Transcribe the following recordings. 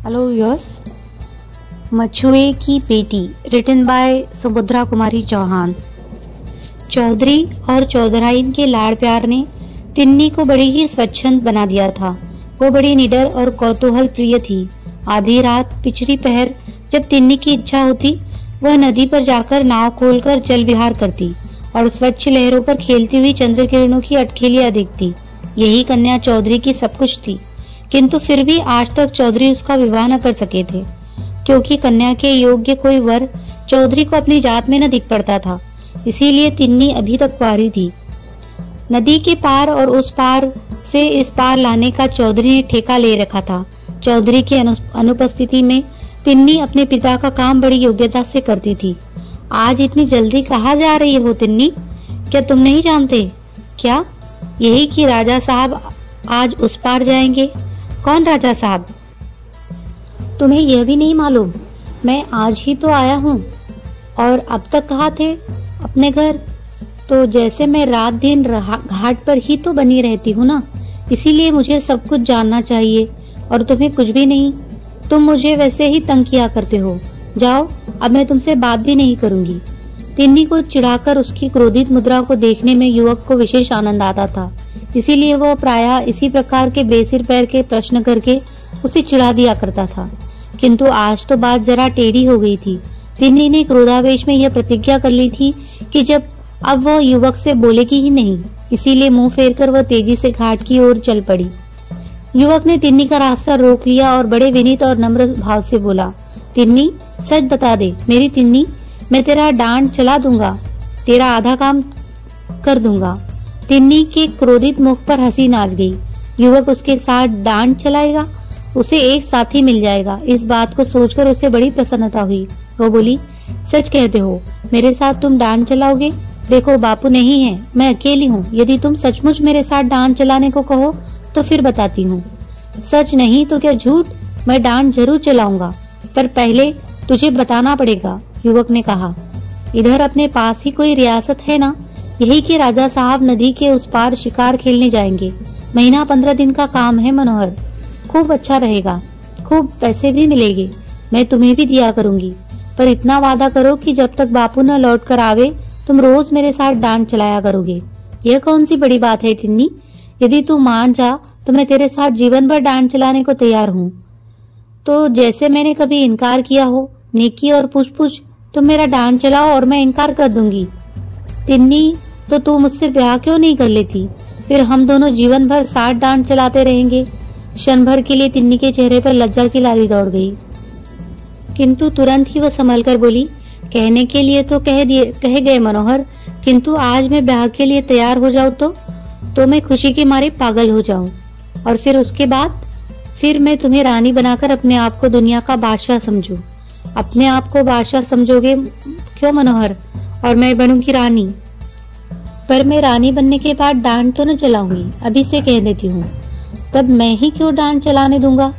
Hello yes. मछुए की बेटी written by Subhadra Kumari Chauhan. Chaudhary और चौधराइन के लाड़ प्यार ने तिन्नी को बड़ी ही स्वच्छंद बना दिया था। वो बड़ी निडर और कौतूहल प्रिय थी। आधी रात पिछड़ी पहर जब तिन्नी की इच्छा होती वह नदी पर जाकर नाव खोलकर जल विहार करती और स्वच्छ लहरों पर खेलती हुई चंद्र किरणों की अटखेलियां देखती। यही कन्या चौधरी की सब कुछ थी, किंतु फिर भी आज तक चौधरी उसका विवाह न कर सके थे, क्योंकि कन्या के योग्य कोई वर चौधरी को अपनी जात में न दिख पड़ता था। इसीलिए तिन्नी अभी तक कुंवारी थी। नदी के पार और उस पार से इस पार लाने का चौधरी ने ठेका ले रखा था। चौधरी की अनुपस्थिति में तिन्नी अपने पिता का काम बड़ी योग्यता से करती थी। आज इतनी जल्दी कहाँ जा रही हो तिन्नी? क्या तुम नहीं जानते क्या? यही कि राजा साहब आज उस पार जाएंगे। कौन राजा साहब? तुम्हें यह भी नहीं मालूम? मैं आज ही तो आया हूँ। और अब तक कहाँ थे? अपने घर। तो जैसे मैं रात दिन घाट पर ही तो बनी रहती हूँ ना, इसीलिए मुझे सब कुछ जानना चाहिए और तुम्हें कुछ भी नहीं। तुम मुझे वैसे ही तंग किया करते हो। जाओ, अब मैं तुमसे बात भी नहीं करूंगी। तिन्नी को चिढ़ाकर उसकी क्रोधित मुद्रा को देखने में युवक को विशेष आनंद आता था। इसीलिए वो प्रायः इसी प्रकार के बेसिर पैर के प्रश्न करके उसे चिढ़ा दिया करता था। किंतु आज तो बात जरा टेढ़ी हो गई थी। तिन्नी ने क्रोधावेश में यह प्रतिज्ञा कर ली थी कि जब अब वह युवक से बोलेगी ही नहीं। इसीलिए मुंह फेरकर वह तेजी से घाट की ओर चल पड़ी। युवक ने तिन्नी का रास्ता रोक लिया और बड़े विनीत और नम्र भाव से बोला, तिन्नी, सच बता दे मेरी तिन्नी, मैं तेरा डांड चला दूंगा, तेरा आधा काम कर दूंगा। तिन्नी के क्रोधित मुख पर हंसी नाच गई। युवक उसके साथ डांड चलाएगा, उसे एक साथी मिल जाएगा। इस बात को सोचकर उसे बड़ी प्रसन्नता हुई। वो बोली, सच कहते हो, मेरे साथ तुम डांड चलाओगे? देखो बापू नहीं है, मैं अकेली हूँ। यदि तुम सचमुच मेरे साथ डांड चलाने को कहो तो फिर बताती हूँ। सच नहीं तो क्या झूठ? मैं डांड जरूर चलाऊंगा, पर पहले तुझे बताना पड़ेगा। युवक ने कहा, इधर अपने पास ही कोई रियासत है ना, यही कि राजा साहब नदी के उस पार शिकार खेलने जाएंगे। महीना 15 दिन का काम है मनोहर। खूब अच्छा रहेगा, खूब पैसे भी मिलेंगे। मैं तुम्हें भी दिया करूंगी, पर इतना वादा करो कि जब तक बापू न लौट कर आवे तुम रोज मेरे साथ डांड चलाया करोगे। यह कौन सी बड़ी बात है तिन्नी? यदि तू मान जा तो मैं तेरे साथ जीवन भर डांड चलाने को तैयार हूँ। तो जैसे मैंने कभी इनकार किया हो, नेकी और पूछ तुम मेरा डांड चलाओ और मैं इनकार कर दूंगी। तिन्नी, तो तू मुझसे ब्याह क्यों नहीं कर लेती? फिर हम दोनों जीवन भर साथ डांड चलाते रहेंगे। क्षण भर के लिए तिन्नी के चेहरे पर लज्जा की लाली दौड़ गई, किंतु तुरंत ही वह संभल कर बोली, कहने के लिए तो कह गए मनोहर, किंतु आज मैं ब्याह के लिए तैयार हो जाऊं तो मैं खुशी के मारे पागल हो जाऊं। और फिर उसके बाद फिर मैं तुम्हें रानी बनाकर अपने आप को दुनिया का बादशाह समझूं। अपने आप को बादशाह समझोगे क्यों मनोहर? और मैं बनूंगी रानी। पर मैं रानी बनने के बाद डांड तो न चलाऊंगी, अभी से कह देती हूँ। तब मैं ही क्यों डांड चलाने दूंगा?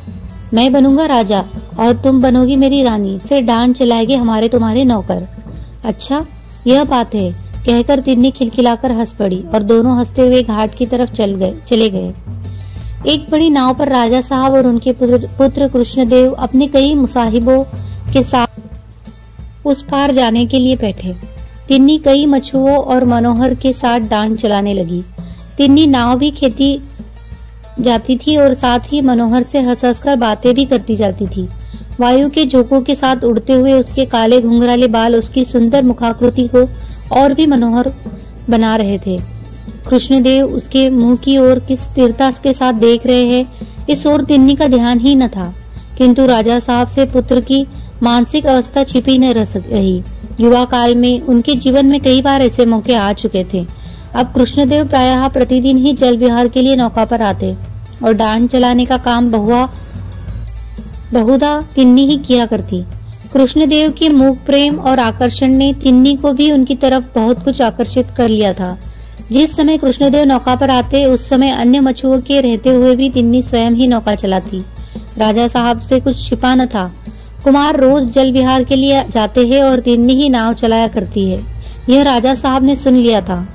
मैं बनूंगा राजा और तुम बनोगी मेरी रानी। फिर डांड चलाएंगे हमारे तुम्हारे नौकर। अच्छा, यह बात है, कहकर तिन्नी खिलखिलाकर हंस पड़ी और दोनों हंसते हुए घाट की तरफ चले गए। एक बड़ी नाव पर राजा साहब और उनके पुत्र कृष्णदेव अपने कई मुसाहिबों के साथ उस पार जाने के लिए बैठे। तिन्नी कई मछुओं और मनोहर के साथ डांड चलाने लगी। तिन्नी नाव भी खेती जाती थी और साथ ही मनोहर से हंस हंस कर बातें भी करती जाती थी। वायु के झोंकों के साथ उड़ते हुए उसके काले घुंघराले बाल उसकी सुंदर मुखाकृति को और भी मनोहर बना रहे थे। कृष्णदेव उसके मुंह की ओर किस स्थिरता के साथ देख रहे हैं, इस ओर तिन्नी का ध्यान ही न था। किंतु राजा साहब से पुत्र की मानसिक अवस्था छिपी न रही। युवा काल में उनके जीवन में कई बार ऐसे मौके आ चुके थे। अब कृष्णदेव प्रायः प्रतिदिन ही जल विहार के लिए नौका पर आते और डांड चलाने का काम बहुधा तिन्नी ही किया करती। कृष्णदेव के मूक प्रेम और आकर्षण ने तिन्नी को भी उनकी तरफ बहुत कुछ आकर्षित कर लिया था। जिस समय कृष्णदेव नौका पर आते उस समय अन्य मछुओं के रहते हुए भी तिन्नी स्वयं ही नौका चलाती। राजा साहब से कुछ छिपा न था। कुमार रोज जल विहार के लिए जाते हैं और तिन्नी ही नाव चलाया करती है। यह राजा साहब ने सुन लिया था।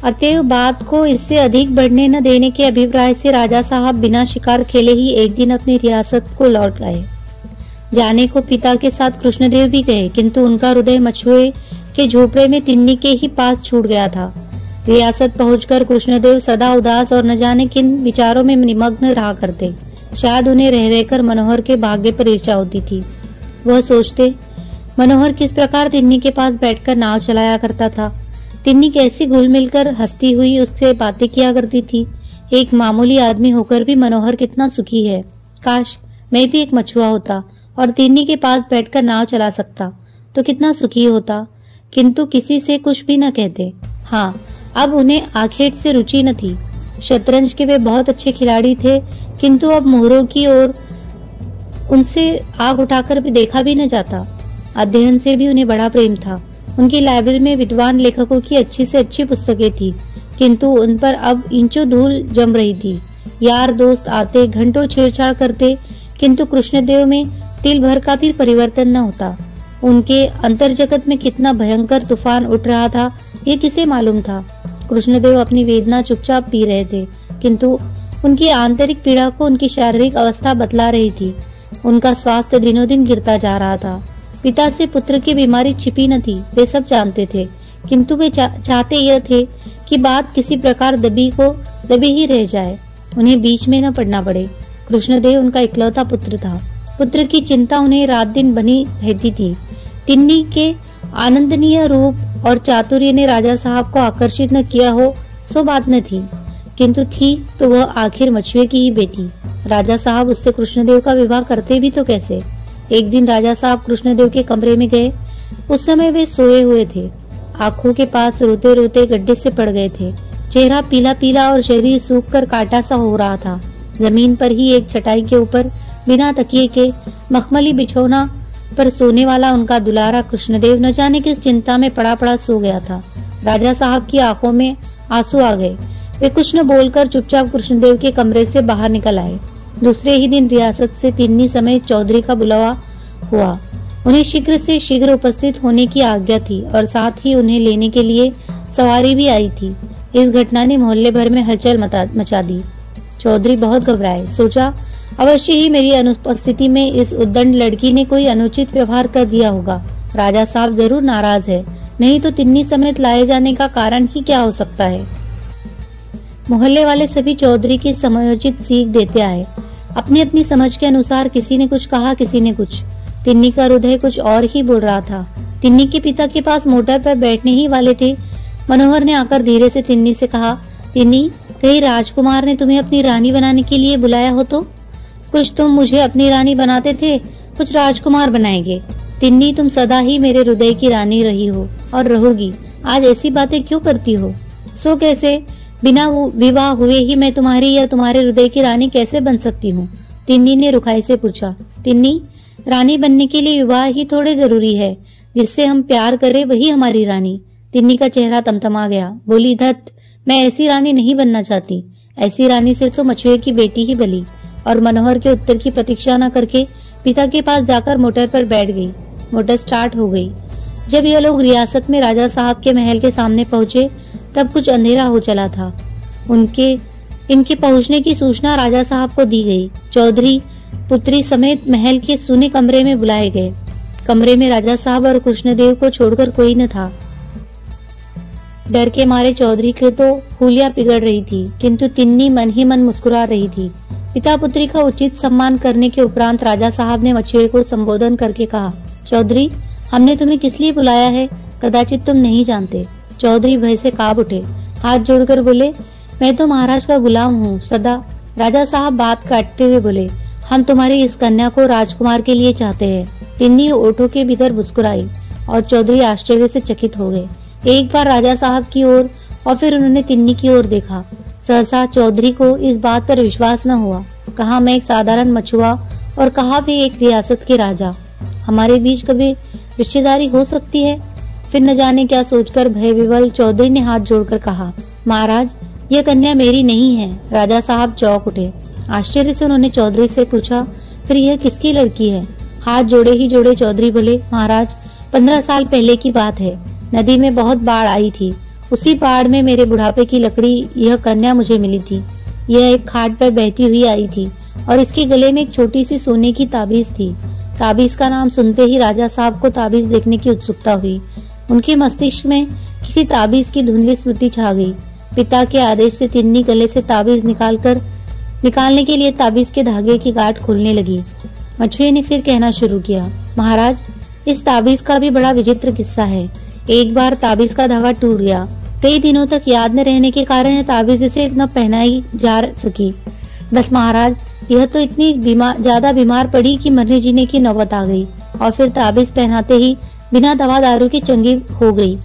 अतएव बात को इससे अधिक बढ़ने न देने के अभिप्राय से राजा साहब बिना शिकार खेले ही एक दिन अपनी रियासत को लौट गए। जाने को पिता के साथ कृष्णदेव भी गए, किंतु उनका हृदय मछुए के झोपड़े में तिन्नी के ही पास छूट गया था। रियासत पहुंचकर कृष्णदेव सदा उदास और न जाने किन विचारों में निमग्न रहा करते। शायद उन्हें रह रहकर मनोहर के भाग्य पर ईर्ष्या होती थी। वह सोचते, मनोहर किस प्रकार तिन्नी के पास बैठकर नाव चलाया करता था। तिन्नी कैसी घुल मिलकर हंसती हुई उससे बातें किया करती थी। एक मामूली आदमी होकर भी मनोहर कितना सुखी है। काश मैं भी एक मछुआ होता और तिन्नी के पास बैठकर नाव चला सकता तो कितना सुखी होता। किंतु किसी से कुछ भी न कहते। हाँ, अब उन्हें आखेट से रुचि न थी। शतरंज के वे बहुत अच्छे खिलाड़ी थे, किंतु अब मोहरों की ओर उनसे आग उठाकर भी देखा भी न जाता। अध्ययन से भी उन्हें बड़ा प्रेम था। उनकी लाइब्रेरी में विद्वान लेखकों की अच्छी से अच्छी पुस्तकें थी, किंतु उन पर अब इंचों धूल जम रही थी। यार दोस्त आते, घंटों छेड़छाड़ करते, किंतु कृष्णदेव में तिल भर का भी परिवर्तन न होता। उनके अंतर्जगत में कितना भयंकर तूफान उठ रहा था, ये किसे मालूम था। कृष्णदेव अपनी वेदना चुपचाप पी रहे थे, किंतु उनकी आंतरिक पीड़ा को उनकी शारीरिक अवस्था बतला रही थी। उनका स्वास्थ्य दिनों दिन गिरता जा रहा था। पिता से पुत्र की बीमारी छिपी न थी, वे सब जानते थे, किंतु वे चाहते यह थे कि बात किसी प्रकार दबी ही रह जाए, उन्हें बीच में न पड़ना पड़े। कृष्णदेव उनका इकलौता पुत्र था। पुत्र की चिंता उन्हें रात दिन बनी रहती थी। तिन्नी के आनंदनीय रूप और चातुर्य ने राजा साहब को आकर्षित न किया हो सो बात न थी, किंतु थी तो वह आखिर मछुए की ही बेटी। राजा साहब उससे कृष्णदेव का विवाह करते भी तो कैसे। एक दिन राजा साहब कृष्णदेव के कमरे में गए। उस समय वे सोए हुए थे। आंखों के पास रोते रोते गड्ढे से पड़ गए थे। चेहरा पीला पीला और शरीर सूख कर काटा सा हो रहा था। जमीन पर ही एक चटाई के ऊपर बिना तकिए के मखमली बिछौना पर सोने वाला उनका दुलारा कृष्णदेव न जाने किस चिंता में पड़ा पड़ा सो गया था। राजा साहब की आंखों में आंसू आ गए। वे कुछ न बोलकर चुपचाप कृष्णदेव के कमरे से बाहर निकल आए। दूसरे ही दिन रियासत से तिन्नी समेत चौधरी का बुलावा हुआ। उन्हें शीघ्र से शीघ्र उपस्थित होने की आज्ञा थी और साथ ही उन्हें लेने के लिए सवारी भी आई थी। इस घटना ने मोहल्ले भर में हलचल मचा दी। चौधरी बहुत घबराए। सोचा, अवश्य ही मेरी अनुपस्थिति में इस उद्दंड लड़की ने कोई अनुचित व्यवहार कर दिया होगा। राजा साहब जरूर नाराज है, नहीं तो तिन्नी समेत लाए जाने का कारण ही क्या हो सकता है। मोहल्ले वाले सभी चौधरी की समयोचित सीख देते आए। अपनी अपनी समझ के अनुसार किसी ने कुछ कहा, किसी ने कुछ। तिन्नी का हृदय कुछ और ही बोल रहा था। तिन्नी के पिता के पास मोटर पर बैठने ही वाले थे। मनोहर ने आकर धीरे से तिन्नी से कहा, तिन्नी, कहीं राजकुमार ने तुम्हें अपनी रानी बनाने के लिए बुलाया हो तो? कुछ तुम मुझे अपनी रानी बनाते थे, कुछ राजकुमार बनाएंगे। तिन्नी, तुम सदा ही मेरे हृदय की रानी रही हो और रहोगी। आज ऐसी बातें क्यों करती हो? सो कैसे? बिना विवाह हुए ही मैं तुम्हारी या तुम्हारे हृदय की रानी कैसे बन सकती हूँ? तिन्नी ने रुखाई से पूछा। तिन्नी, रानी बनने के लिए विवाह ही थोड़े जरूरी है। जिससे हम प्यार करें वही हमारी रानी। तिन्नी का चेहरा तमतमा गया। बोली, धत, मैं ऐसी रानी नहीं बनना चाहती। ऐसी रानी से तो मछुए की बेटी ही भली। और मनोहर के उत्तर की प्रतीक्षा न करके पिता के पास जाकर मोटर पर बैठ गई। मोटर स्टार्ट हो गई। जब यह लोग रियासत में राजा साहब के महल के सामने पहुंचे तब कुछ अंधेरा हो चला था। इनके पहुंचने की सूचना राजा साहब को दी गई। चौधरी पुत्री समेत महल के सुने कमरे में बुलाए गए। कमरे में राजा साहब और कृष्णदेव को छोड़कर कोई न था। डर के मारे चौधरी के तो हुलिया पिघल रही थी, किंतु तिन्नी मन ही मन मुस्कुरा रही थी। पिता पुत्री का उचित सम्मान करने के उपरांत राजा साहब ने मछुए को संबोधन करके कहा, चौधरी, हमने तुम्हें किस लिए बुलाया है कदाचित तुम नहीं जानते। चौधरी भय से कांप उठे। हाथ जोड़कर बोले, मैं तो महाराज का गुलाम हूँ सदा। राजा साहब बात काटते हुए बोले, हम तुम्हारी इस कन्या को राजकुमार के लिए चाहते हैं। तिन्नी ओठों के भीतर मुस्कुराई और चौधरी आश्चर्य से चकित हो गए। एक बार राजा साहब की ओर और फिर उन्होंने तिन्नी की ओर देखा। सहसा चौधरी को इस बात पर विश्वास न हुआ। कहा मैं एक साधारण मछुआ और कहा भी एक रियासत के राजा। हमारे बीच कभी रिश्तेदारी हो सकती है? फिर न जाने क्या सोचकर भय विवल चौधरी ने हाथ जोड़कर कहा, महाराज, यह कन्या मेरी नहीं है। राजा साहब चौंक उठे। आश्चर्य से उन्होंने चौधरी से पूछा, फिर यह किसकी लड़की है? हाथ जोड़े ही जोड़े चौधरी बोले, महाराज, 15 साल पहले की बात है। नदी में बहुत बाढ़ आई थी। उसी पहाड़ में मेरे बुढ़ापे की लकड़ी यह कन्या मुझे मिली थी। यह एक खाट पर बहती हुई आई थी और इसके गले में एक छोटी सी सोने की ताबीज थी। ताबीज का नाम सुनते ही राजा साहब को ताबीज देखने की उत्सुकता हुई। उनके मस्तिष्क में किसी ताबीज की धुंधली स्मृति छा गई। पिता के आदेश से तिन्नी गले से ताबीज निकालने के लिए ताबीज के धागे की गांठ खोलने लगी। मछुए ने फिर कहना शुरू किया, महाराज, इस ताबीज का भी बड़ा विचित्र किस्सा है। एक बार ताबीज का धागा टूट गया। कई दिनों तक याद न रहने के कारण ताबीज इसे न पहनाई जा सकी। बस महाराज, यह तो इतनी ज्यादा बीमार पड़ी कि मरने जीने की नौबत आ गई और फिर ताबीज पहनाते ही बिना दवा दारू की चंगी हो गई।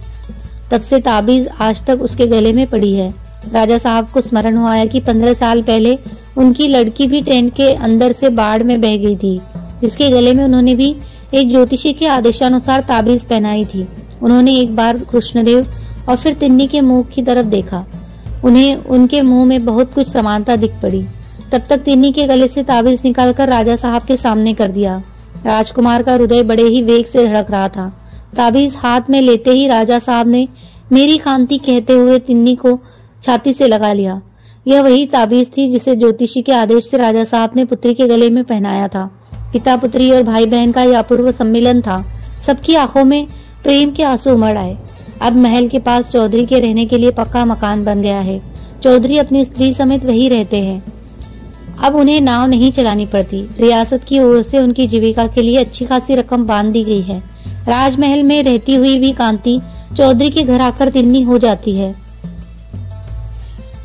तब से ताबीज आज तक उसके गले में पड़ी है। राजा साहब को स्मरण हुआ कि 15 साल पहले उनकी लड़की भी टेंट के अंदर से बाढ़ में बह गई थी, जिसके गले में उन्होंने भी एक ज्योतिषी के आदेशानुसार ताबीज पहनाई थी। उन्होंने एक बार कृष्णदेव और फिर तिन्नी के मुंह की तरफ देखा। उन्हें उनके मुंह में बहुत कुछ समानता दिख पड़ी। तब तक तिन्नी के गले से ताबीज निकालकर राजा साहब के सामने कर दिया। राजकुमार का हृदय बड़े ही वेग से धड़क रहा था। ताबीज हाथ में लेते ही राजा साहब ने मेरी कांति कहते हुए तिन्नी को छाती से लगा लिया। यह वही ताबीज थी जिसे ज्योतिषी के आदेश से राजा साहब ने पुत्री के गले में पहनाया था। पिता पुत्री और भाई बहन का यह अपूर्व सम्मिलन था। सबकी आंखों में प्रेम के आंसू उमड़ आए। अब महल के पास चौधरी के रहने के लिए पक्का मकान बन गया है। चौधरी अपनी स्त्री समेत वही रहते हैं। अब उन्हें नाव नहीं चलानी पड़ती। रियासत की ओर से उनकी जीविका के लिए अच्छी खासी रकम बांध दी गई है। राजमहल में रहती हुई भी कांति चौधरी के घर आकर तिन्नी हो जाती है।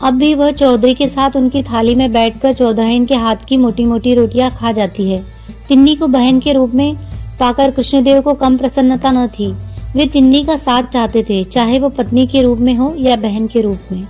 अब भी वह चौधरी के साथ उनकी थाली में बैठकर चौधराइन के हाथ की मोटी मोटी रोटियां खा जाती है। तिन्नी को बहन के रूप में पाकर कृष्णदेव को कम प्रसन्नता न थी। वे तिन्नी का साथ चाहते थे, चाहे वो पत्नी के रूप में हो या बहन के रूप में।